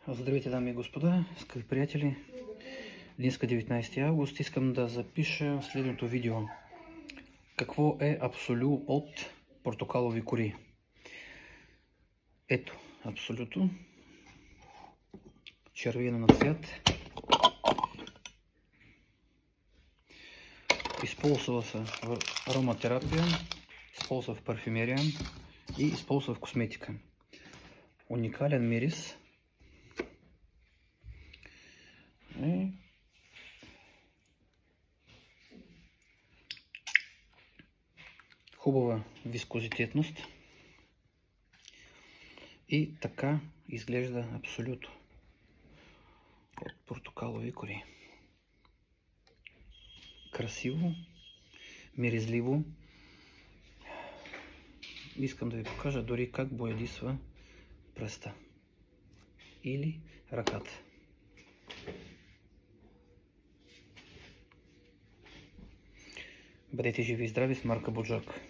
Здравейте, дами и господа, скъпи приятели! Днеска 19 август искам да запиша следното видео. Какво е абсолю от портокалови кори? Ето абсолюто. Червено на цвят. Използва се в ароматерапия, използва в парфюмерия и използва в косметика. Уникален мирис. Хубава вискозитетност и така изглежда абсолютно от портокалови кори. Красиво, миризливо. Искам да ви покажа дори как боядисва пръста или ръката. Бъдете живи и здрави с марка Буджак.